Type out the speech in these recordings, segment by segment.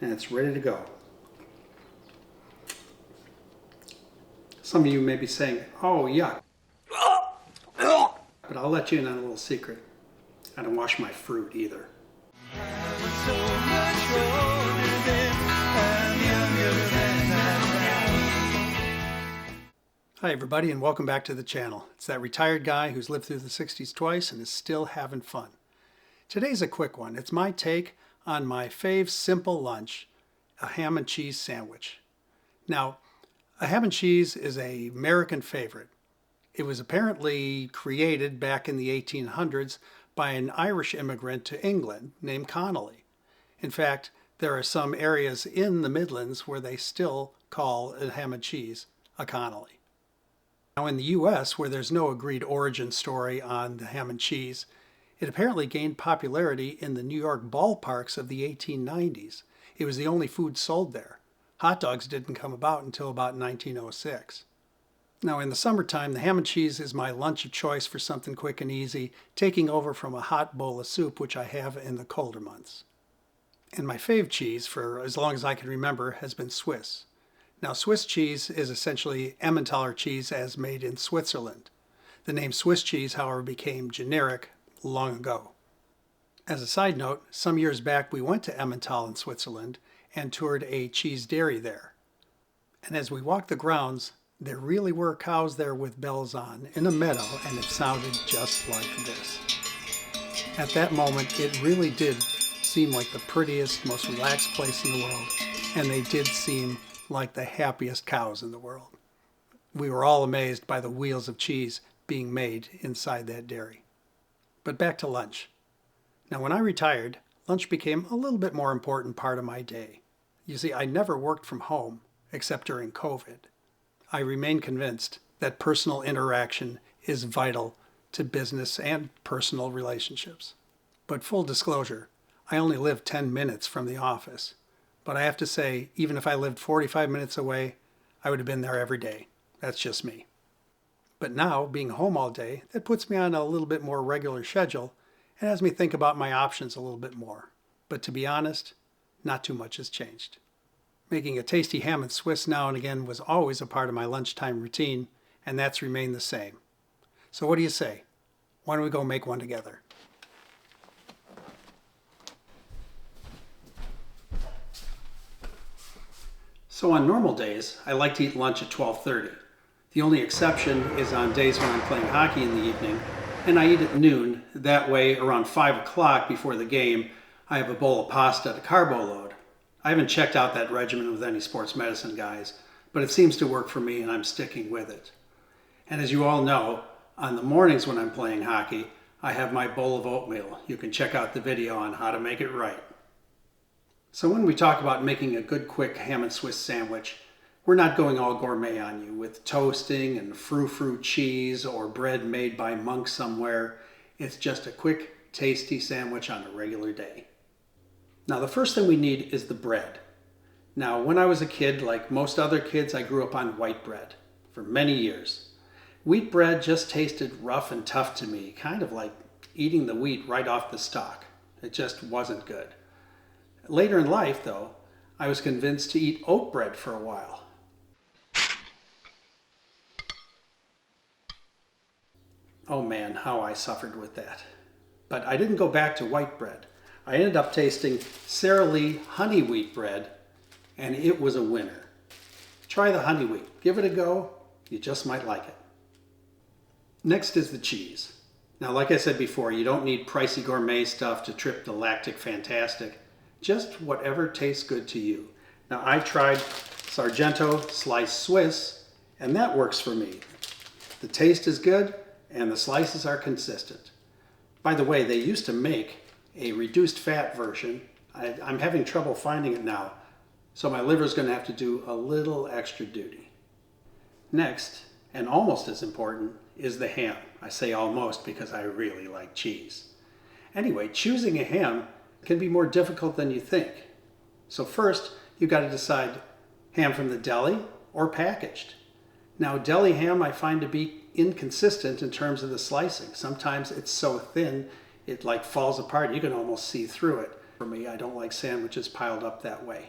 and it's ready to go. Some of you may be saying, oh yuck. But I'll let you in on a little secret. I don't wash my fruit either. Hi everybody, and welcome back to the channel. It's that retired guy who's lived through the 60s twice and is still having fun. Today's a quick one. It's my take on my fave simple lunch, a ham and cheese sandwich. Now, a ham and cheese is an American favorite. It was apparently created back in the 1800s by an Irish immigrant to England named Connolly. In fact, there are some areas in the Midlands where they still call a ham and cheese a Connolly. Now in the US, where there's no agreed origin story on the ham and cheese, it apparently gained popularity in the New York ballparks of the 1890s. It was the only food sold there. Hot dogs didn't come about until about 1906. Now in the summertime, the ham and cheese is my lunch of choice for something quick and easy, taking over from a hot bowl of soup, which I have in the colder months. And my fave cheese, for as long as I can remember, has been Swiss. Now, Swiss cheese is essentially Emmentaler cheese as made in Switzerland. The name Swiss cheese, however, became generic long ago. As a side note, some years back we went to Emmental in Switzerland and toured a cheese dairy there. And as we walked the grounds, there really were cows there with bells on in a meadow, and it sounded just like this. At that moment, it really did seem like the prettiest, most relaxed place in the world, and they did seem like the happiest cows in the world. We were all amazed by the wheels of cheese being made inside that dairy. But back to lunch. Now when I retired, lunch became a little bit more important part of my day. You see, I never worked from home except during COVID. I remain convinced that personal interaction is vital to business and personal relationships. But full disclosure, I only live 10 minutes from the office. But I have to say, even if I lived 45 minutes away, I would have been there every day. That's just me. But now, being home all day, that puts me on a little bit more regular schedule and has me think about my options a little bit more. But to be honest, not too much has changed. Making a tasty ham and Swiss now and again was always a part of my lunchtime routine, and that's remained the same. So what do you say? Why don't we go make one together? So on normal days, I like to eat lunch at 12:30. The only exception is on days when I'm playing hockey in the evening, and I eat at noon. That way, around 5 o'clock before the game, I have a bowl of pasta to carbo load. I haven't checked out that regimen with any sports medicine guys, but it seems to work for me and I'm sticking with it. And as you all know, on the mornings when I'm playing hockey, I have my bowl of oatmeal. You can check out the video on how to make it right. So when we talk about making a good quick ham and Swiss sandwich, we're not going all gourmet on you with toasting and frou-frou cheese or bread made by monks somewhere. It's just a quick, tasty sandwich on a regular day. Now the first thing we need is the bread. Now when I was a kid, like most other kids, I grew up on white bread for many years. Wheat bread just tasted rough and tough to me, kind of like eating the wheat right off the stalk. It just wasn't good. Later in life, though, I was convinced to eat oat bread for a while. Oh man, how I suffered with that. But I didn't go back to white bread. I ended up tasting Sara Lee honey wheat bread, and it was a winner. Try the honey wheat. Give it a go. You just might like it. Next is the cheese. Now, like I said before, you don't need pricey gourmet stuff to trip the lactic fantastic. Just whatever tastes good to you. Now I've tried Sargento sliced Swiss, and that works for me. The taste is good, and the slices are consistent. By the way, they used to make a reduced fat version. I'm having trouble finding it now, so my liver's going to have to do a little extra duty. Next, and almost as important, is the ham. I say almost because I really like cheese. Anyway, choosing a ham can be more difficult than you think. So first, you've got to decide ham from the deli or packaged. Now, deli ham I find to be inconsistent in terms of the slicing. Sometimes it's so thin, it like falls apart. You can almost see through it. For me, I don't like sandwiches piled up that way.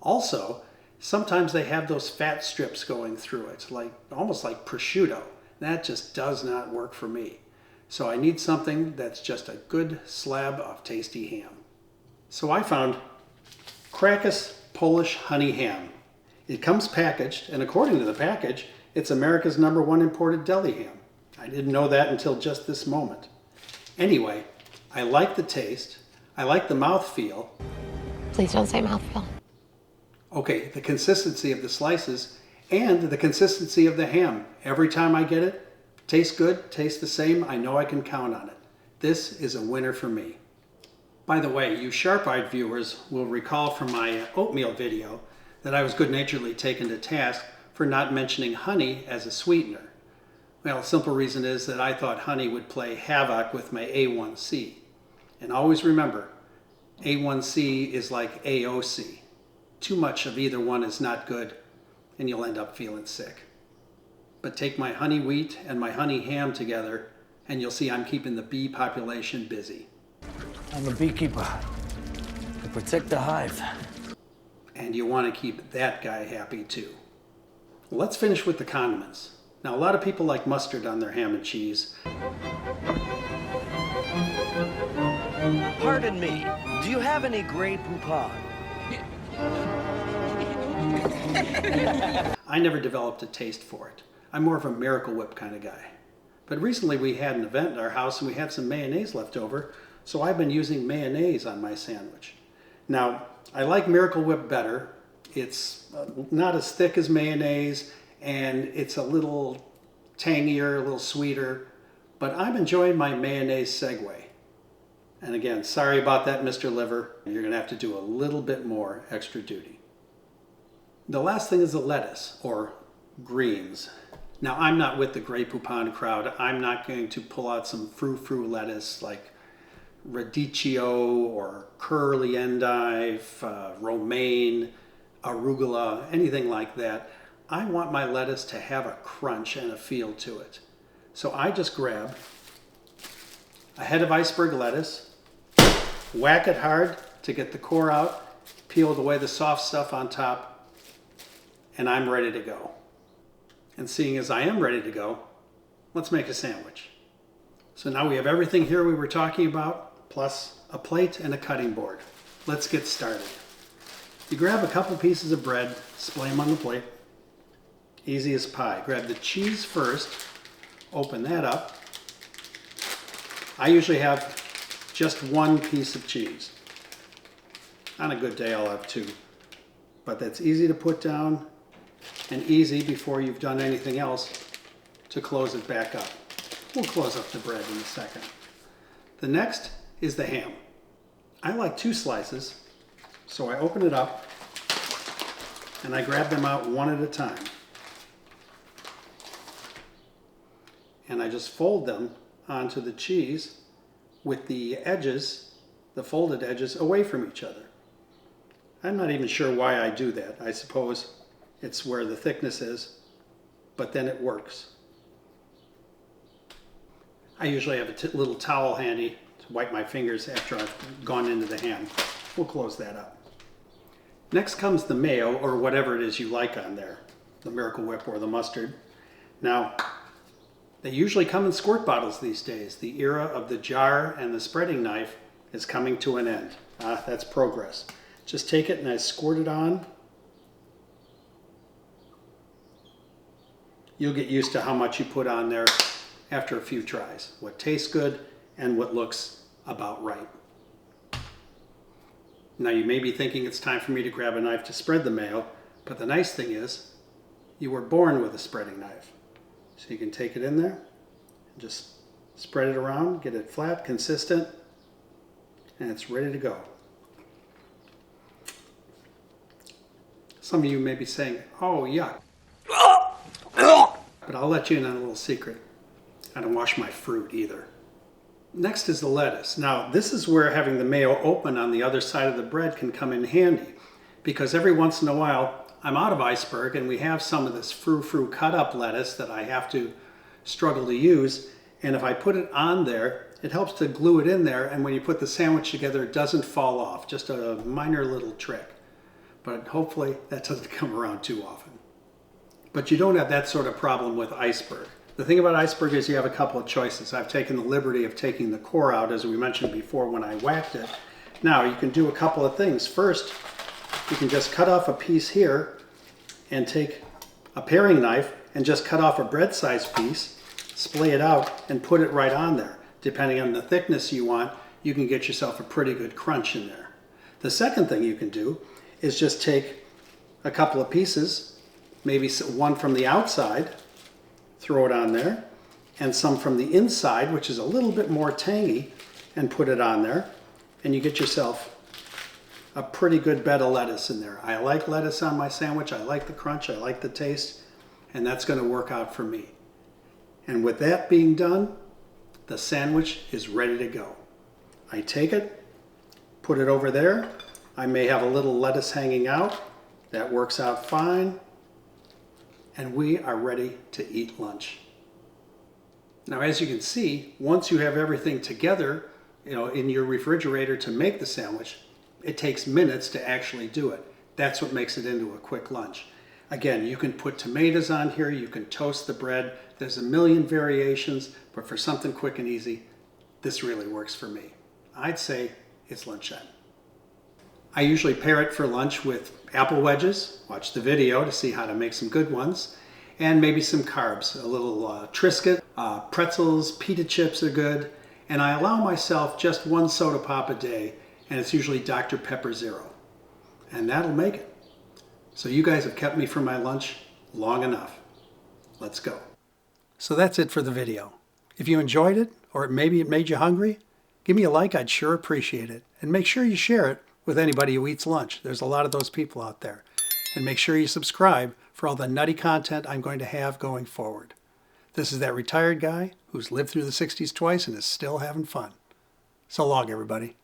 Also, sometimes they have those fat strips going through it, almost like prosciutto. That just does not work for me. So I need something that's just a good slab of tasty ham. So I found Krakus Polish honey ham. It comes packaged, and according to the package, it's America's #1 imported deli ham. I didn't know that until just this moment. Anyway, I like the taste. I like the mouthfeel. Please don't say mouthfeel. Okay, the consistency of the slices and the consistency of the ham. Every time I get it, tastes good, tastes the same. I know I can count on it. This is a winner for me. By the way, you sharp-eyed viewers will recall from my oatmeal video that I was good-naturedly taken to task for not mentioning honey as a sweetener. Well, the simple reason is that I thought honey would play havoc with my A1C. And always remember, A1C is like AOC. Too much of either one is not good, and you'll end up feeling sick. But take my honey wheat and my honey ham together, and you'll see I'm keeping the bee population busy. I'm a beekeeper. I protect the hive. And you want to keep that guy happy too. Well, let's finish with the condiments. Now, a lot of people like mustard on their ham and cheese. Pardon me, do you have any Grey Poupon? I never developed a taste for it. I'm more of a Miracle Whip kind of guy. But recently we had an event in our house and we had some mayonnaise left over, so I've been using mayonnaise on my sandwich. Now, I like Miracle Whip better. It's not as thick as mayonnaise, and it's a little tangier, a little sweeter, but I'm enjoying my mayonnaise segue. And again, sorry about that, Mr. Liver. You're gonna have to do a little bit more extra duty. The last thing is the lettuce, or greens. Now, I'm not with the Grey Poupon crowd. I'm not going to pull out some frou-frou lettuce like radicchio or curly endive, romaine, arugula, anything like that. I want my lettuce to have a crunch and a feel to it. So I just grab a head of iceberg lettuce, whack it hard to get the core out, peel away the soft stuff on top, and I'm ready to go. And seeing as I am ready to go, let's make a sandwich. So now we have everything here we were talking about, plus a plate and a cutting board. Let's get started. You grab a couple pieces of bread, splay them on the plate. Easy as pie. Grab the cheese first, open that up. I usually have just one piece of cheese. On a good day I'll have two. But that's easy to put down and easy before you've done anything else to close it back up. We'll close up the bread in a second. The next is the ham. I like 2 slices, so I open it up and I grab them out one at a time. And I just fold them onto the cheese with the edges, the folded edges, away from each other. I'm not even sure why I do that. I suppose it's where the thickness is, but then it works. I usually have a little towel handy to wipe my fingers after I've gone into the ham. We'll close that up. Next comes the mayo, or whatever it is you like on there, the Miracle Whip or the mustard. Now, they usually come in squirt bottles these days. The era of the jar and the spreading knife is coming to an end. That's progress. Just take it and I squirt it on. You'll get used to how much you put on there after a few tries. What tastes good and what looks about right. Now you may be thinking it's time for me to grab a knife to spread the mayo, but the nice thing is you were born with a spreading knife. So you can take it in there and just spread it around, get it flat, consistent, and it's ready to go. Some of you may be saying, oh, yuck. But I'll let you in on a little secret. I don't wash my fruit either. Next is the lettuce. Now, this is where having the mayo open on the other side of the bread can come in handy, because every once in a while I'm out of iceberg and we have some of this frou-frou cut up lettuce that I have to struggle to use, and if I put it on there it helps to glue it in there, and when you put the sandwich together, it doesn't fall off. Just a minor little trick. But hopefully that doesn't come around too often. But you don't have that sort of problem with iceberg. The thing about iceberg is you have a couple of choices. I've taken the liberty of taking the core out, as we mentioned before when I whacked it. Now you can do a couple of things. First, you can just cut off a piece here and take a paring knife and just cut off a bread-sized piece, splay it out, and put it right on there. Depending on the thickness you want, you can get yourself a pretty good crunch in there. The second thing you can do is just take a couple of pieces, maybe one from the outside, throw it on there, and some from the inside, which is a little bit more tangy, and put it on there, and you get yourself a pretty good bed of lettuce in there. I like lettuce on my sandwich. I like the crunch. I like the taste, and that's going to work out for me. And with that being done, the sandwich is ready to go. I take it, put it over there. I may have a little lettuce hanging out. That works out fine. And we are ready to eat lunch. Now, as you can see, once you have everything together, in your refrigerator to make the sandwich, it takes minutes to actually do it. That's what makes it into a quick lunch. Again, you can put tomatoes on here, you can toast the bread. There's a million variations, but for something quick and easy, this really works for me. I'd say it's lunchtime. I usually pair it for lunch with apple wedges. Watch the video to see how to make some good ones. And maybe some carbs, a little Triscuit, pretzels, pita chips are good. And I allow myself just one soda pop a day, and it's usually Dr. Pepper Zero. And that'll make it. So you guys have kept me for my lunch long enough. Let's go. So that's it for the video. If you enjoyed it, or maybe it made you hungry, give me a like, I'd sure appreciate it. And make sure you share it with anybody who eats lunch. There's a lot of those people out there. And make sure you subscribe for all the nutty content I'm going to have going forward. This is that retired guy who's lived through the 60s twice and is still having fun. So long, everybody.